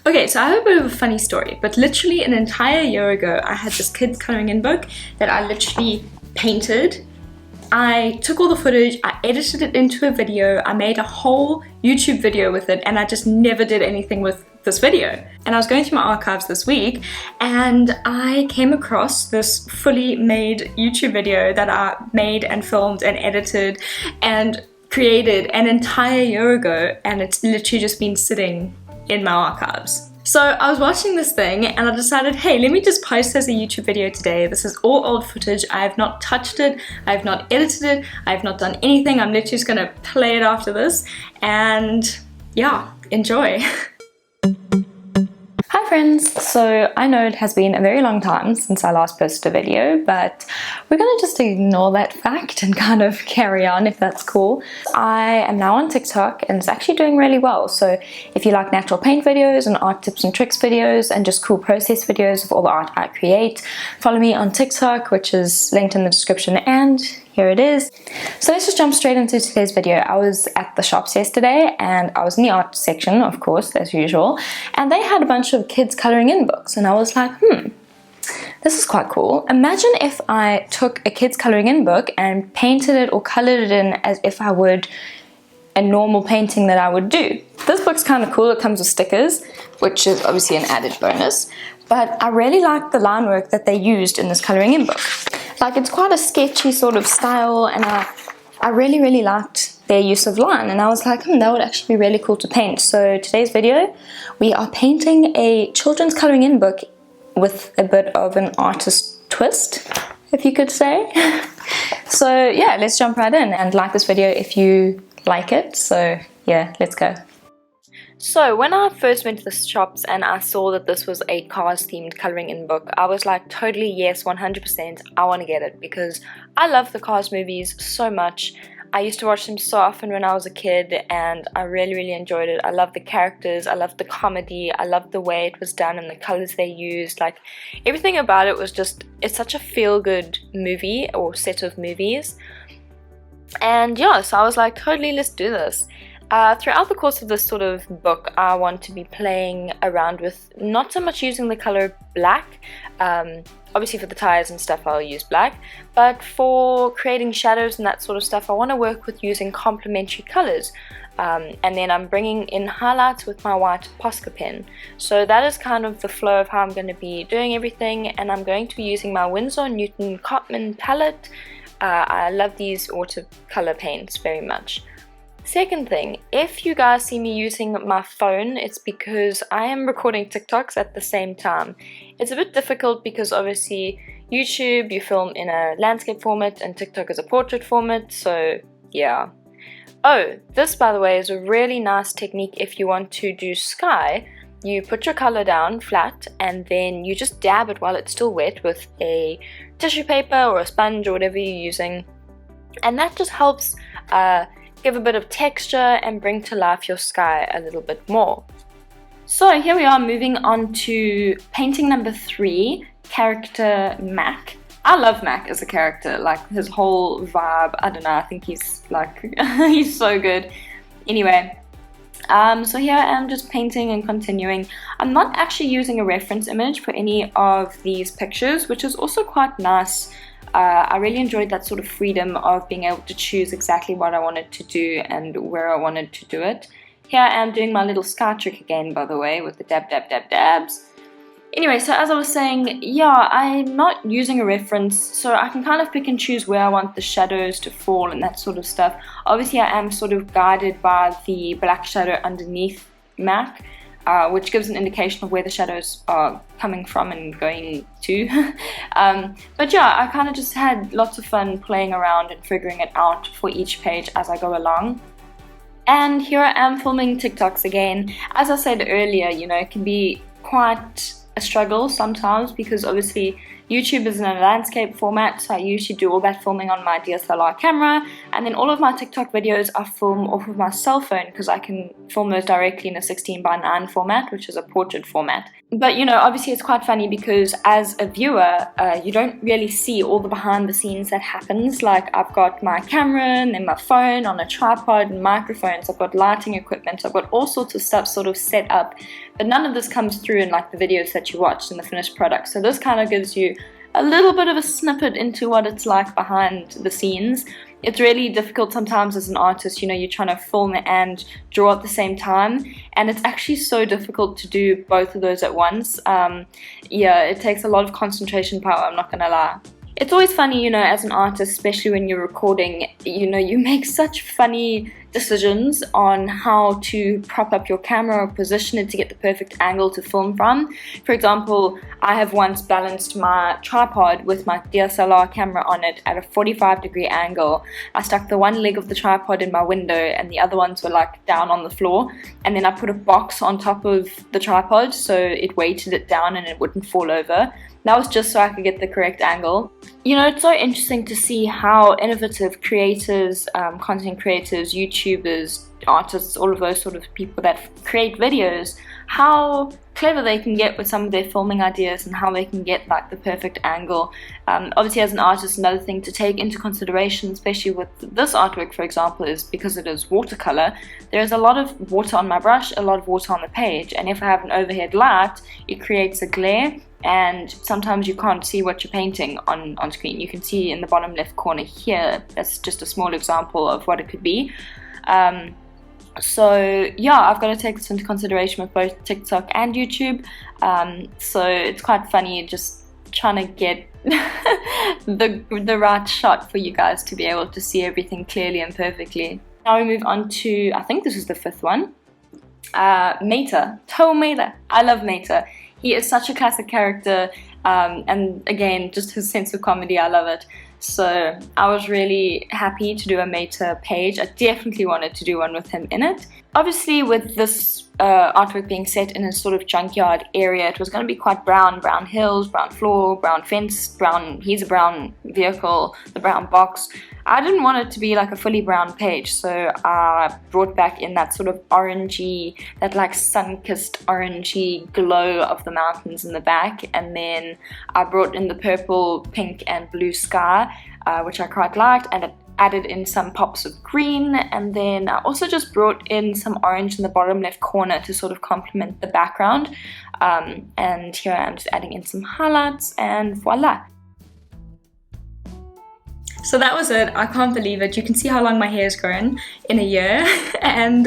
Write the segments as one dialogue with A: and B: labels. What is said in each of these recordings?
A: Okay, so I have a bit of a funny story, but literally an entire year ago, I had this kids coloring in book that I literally painted. I took all the footage, I edited it into a video, I made a whole YouTube video with it, and I just never did anything with this video. And I was going through my archives this week, and I came across this fully made YouTube video that I made and filmed and edited and created an entire year ago, and it's literally just been sitting in my archives. So I was watching this thing and I decided, hey, let me just post as a YouTube video today. This is all old footage. I have not touched it. I have not edited it. I have not done anything. I'm literally just gonna play it after this, and yeah, enjoy. Hi friends, so I know it has been a very long time since I last posted a video, but we're gonna just ignore that fact and kind of carry on if that's cool. I am now on TikTok and it's actually doing really well, so if you like natural paint videos and art tips and tricks videos and just cool process videos of all the art I create, follow me on TikTok, which is linked in the description, and here it is. So let's just jump straight into today's video. I was at the shops yesterday and I was in the art section, of course, as usual, and they had a bunch of kids coloring in books, and I was like, this is quite cool. Imagine if I took a kids coloring in book and painted it or colored it in as if I would a normal painting that I would do. This book's kind of cool. It comes with stickers, which is obviously an added bonus, but I really like the line work that they used in this coloring in book. Like, it's quite a sketchy sort of style, and I really liked their use of line, and I was like, that would actually be really cool to paint. So today's video, we are painting a children's coloring in book with a bit of an artist twist, if you could say. So yeah, let's jump right in, and like this video if you like it. So yeah, let's go. So when I first went to the shops and I saw that this was a Cars themed colouring in book, I was like, totally yes, 100%, I want to get it, because I love the Cars movies so much. I used to watch them so often when I was a kid, and I really enjoyed it. I love the characters, I love the comedy, I love the way it was done and the colours they used. Like, everything about it was just, it's such a feel-good movie or set of movies. And yeah, so I was like, totally, let's do this. Throughout the course of this sort of book, I want to be playing around with not so much using the color black. Obviously for the tires and stuff I'll use black, but for creating shadows and that sort of stuff I want to work with using complementary colors. And then I'm bringing in highlights with my white Posca pen. So that is kind of the flow of how I'm going to be doing everything, and I'm going to be using my Winsor and Newton Cotman palette. I love these watercolor paints very much. Second thing, if you guys see me using my phone, it's because I am recording TikToks at the same time. It's a bit difficult because obviously YouTube you film in a landscape format and TikTok is a portrait format, so yeah. Oh, this by the way is a really nice technique if you want to do sky. You put your color down flat and then you just dab it while it's still wet with a tissue paper or a sponge or whatever you're using, and that just helps give a bit of texture and bring to life your sky a little bit more. So here we are, moving on to painting number 3, character Mac. I love Mac as a character, like his whole vibe, I don't know, I think he's like, he's so good. Anyway, so here I am just painting and continuing. I'm not actually using a reference image for any of these pictures, which is also quite nice. I really enjoyed that sort of freedom of being able to choose exactly what I wanted to do and where I wanted to do it. Here I am doing my little sky trick again, by the way, with the dabs. Anyway, so as I was saying, yeah, I'm not using a reference, so I can kind of pick and choose where I want the shadows to fall and that sort of stuff. Obviously I am sort of guided by the black shadow underneath Mac, which gives an indication of where the shadows are coming from and going to. But yeah, I kind of just had lots of fun playing around and figuring it out for each page as I go along. And here I am filming TikToks again. As I said earlier, you know, it can be quite a struggle sometimes because obviously YouTube is in a landscape format, so I usually do all that filming on my DSLR camera, and then all of my TikTok videos I film off of my cell phone because I can film those directly in a 16:9 format, which is a portrait format. But you know, obviously it's quite funny because as a viewer, you don't really see all the behind the scenes that happens. Like, I've got my camera and then my phone on a tripod and microphones, I've got lighting equipment, I've got all sorts of stuff sort of set up, but none of this comes through in like the videos that you watched in the finished product. So this kind of gives you a little bit of a snippet into what it's like behind the scenes. It's really difficult sometimes as an artist, you know, you're trying to film and draw at the same time, and it's actually so difficult to do both of those at once. Yeah, it takes a lot of concentration power, I'm not gonna lie. It's always funny, you know, as an artist, especially when you're recording, you know, you make such funny decisions on how to prop up your camera or position it to get the perfect angle to film from. For example, I have once balanced my tripod with my DSLR camera on it at a 45-degree angle. I stuck the one leg of the tripod in my window and the other ones were like down on the floor, and then I put a box on top of the tripod so it weighted it down and it wouldn't fall over. That was just so I could get the correct angle. You know, it's so interesting to see how innovative creators, content creators, YouTubers, artists, all of those sort of people that create videos, how clever they can get with some of their filming ideas and how they can get like the perfect angle. Obviously, as an artist, another thing to take into consideration, especially with this artwork, for example, is because it is watercolor, there's a lot of water on my brush, a lot of water on the page, and if I have an overhead light, it creates a glare, and sometimes you can't see what you're painting on screen. You can see in the bottom left corner here, that's just a small example of what it could be. So yeah, I've got to take this into consideration with both TikTok and YouTube. So it's quite funny just trying to get the right shot for you guys to be able to see everything clearly and perfectly. Now we move on to, I think this is the fifth one, Mater. Mater. I love Mater. He is such a classic character, and again, just his sense of comedy, I love it. So I was really happy to do a Mater page. I definitely wanted to do one with him in it. Obviously, with this artwork being set in a sort of junkyard area, it was going to be quite brown hills, brown floor, brown fence, he's a brown vehicle, the brown box. I didn't want it to be like a fully brown page, so I brought back in that sort of orangey, that like sun-kissed orangey glow of the mountains in the back, and then I brought in the purple, pink and blue sky, which I quite liked, and it added in some pops of green, and then I also just brought in some orange in the bottom left corner to sort of complement the background, and here I am just adding in some highlights, and voila. So that was it. I can't believe it. You can see how long my hair has grown in a year. And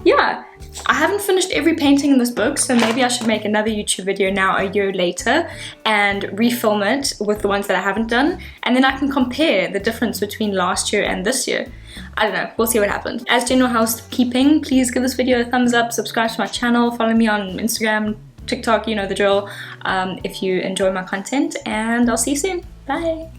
A: yeah, I haven't finished every painting in this book, so maybe I should make another YouTube video now a year later and refilm it with the ones that I haven't done, and then I can compare the difference between last year and this year. I don't know, we'll see what happens. As general housekeeping, please give this video a thumbs up, subscribe to my channel, follow me on Instagram, TikTok, you know the drill, if you enjoy my content, and I'll see you soon. Bye!